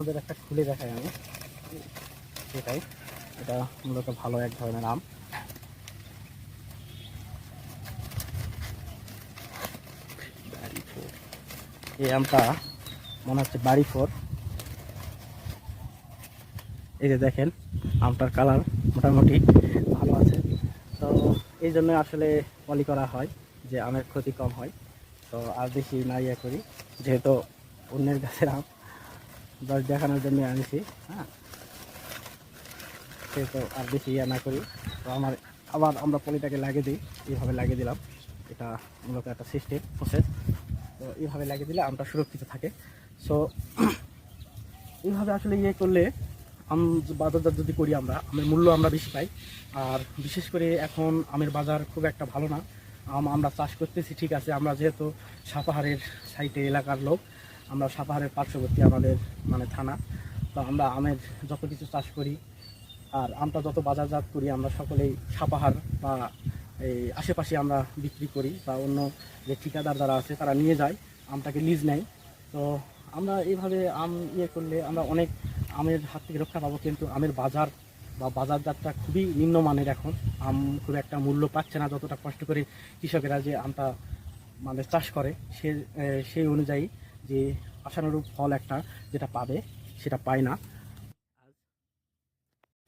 ওদের একটা খুলে দেখাই আমি, সেটাই। এটা মূলত ভালো এক ধরনের আম। এই আমটা মনে হচ্ছে বাড়ি ফোর। এই যে দেখেন আমটার কালার মোটামুটি ভালো আছে। তো এই জন্য আসলে পলি করা হয় যে আমের ক্ষতি কম হয়। তো আর বেশি না ইয়ে করি, যেহেতু অন্যের গাছের আম দশ দেখানোর জন্য আনছি, হ্যাঁ, সেহেতু আর বেশি ইয়ে না করি। তো আবার আমরা পলিটাকে লাগিয়ে দিই, এইভাবে লাগিয়ে দিলাম। এটা মূলত একটা সিস্টেম প্রসেস। তো এইভাবে লাগিয়ে দিলে আমটা সুরক্ষিত থাকে। সো এইভাবে আসলে ইয়ে করলে আম বাজারজাত যদি করি আমরা, আমের মূল্য আমরা বেশি পাই। আর বিশেষ করে এখন আমের বাজার খুব একটা ভালো না। আমরা চাষ করতেছি ঠিক আছে, আমরা যেহেতু সাপাহারের সাইটে এলাকার লোক, আমরা সাপাহারের পার্শ্ববর্তী আমাদের মানে থানা। তো আমরা আমের যত কিছু চাষ করি আর আমটা যত বাজারজাত করি আমরা সকলেই সাপাহার বা এই আশেপাশে আমরা বিক্রি করি, বা অন্য যে ঠিকাদার যারা আছে তারা নিয়ে যায়, আমটাকে লিজ নেয়। তো আমরা এইভাবে আম ইয়ে করলে আমরা অনেক আমের হাত থেকে রক্ষা পাবো। কিন্তু আমের বাজার বা বাজারজাতটা খুবই নিম্নমানের। এখন আম খুব একটা মূল্য পাচ্ছে না, যতটা কষ্ট করে কৃষকেরা যে আমটা মানে চাষ করে সেই অনুযায়ী যে আশানুরূপ ফল একটা যেটা পাবে সেটা পায় না।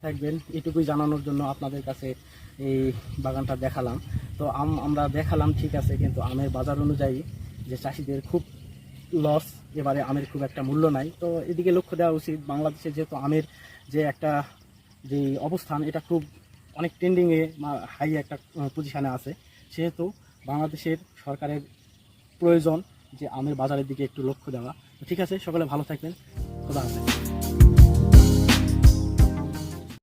থাকবেন এটুকুই জানানোর জন্য আপনাদের কাছে এই বাগানটা দেখালাম। তো আমরা দেখালাম ঠিক আছে, কিন্তু আমের বাজার অনুযায়ী যে চাষিদের খুব লস, এবারে আমের খুব একটা মূল্য নাই। তো এদিকে লক্ষ্য দেওয়া উচিত। বাংলাদেশে যেহেতু আমের যে একটা যে অবস্থান, এটা খুব অনেক ট্রেন্ডিংয়ে হাই একটা পজিশানে আছে, সেহেতু বাংলাদেশের সরকারের প্রয়োজন যে আমের বাজারের দিকে একটু লক্ষ্য দেওয়া। তো ঠিক আছে, সকলে ভালো থাকবেন। খোদা হাফেজ।